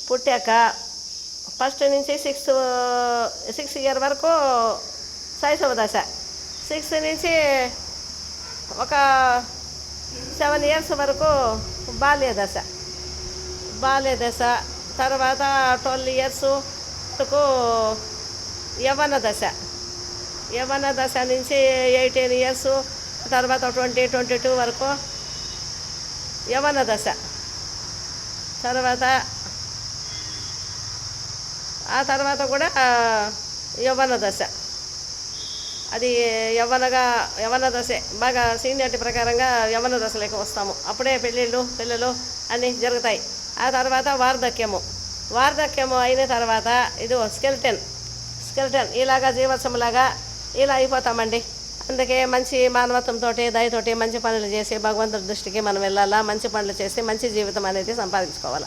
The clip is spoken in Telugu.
పుట్టాక ఫస్ట్ నుంచి సిక్స్ ఇయర్ వరకు శైశవ దశ, 6 నుంచి ఒక 7 ఇయర్స్ వరకు బాల్య దశ, తర్వాత 12 ఇయర్స్ వరకు యవ్వన దశ నుంచి 18 ఇయర్స్, తర్వాత 22 వరకు యవ్వన దశ, తర్వాత కూడా యవ్వన దశ. అది యవ్వన దశే బాగా సీనియారిటీ ప్రకారంగా యవ్వన దశలోకి వస్తాము. అప్పుడే పిల్లలు అన్నీ జరుగుతాయి. ఆ తర్వాత వార్ధక్యము అయిన తర్వాత ఇది స్కెల్టన్ ఇలాగా జీవత్సంలాగా ఇలా అయిపోతామండి. అందుకే మంచి మానవత్వంతో దయతోటి మంచి పనులు చేసి భగవంతుడి దృష్టికి మనం వెళ్ళాలా. మంచి పనులు చేసి మంచి జీవితం అనేది సంపాదించుకోవాలి.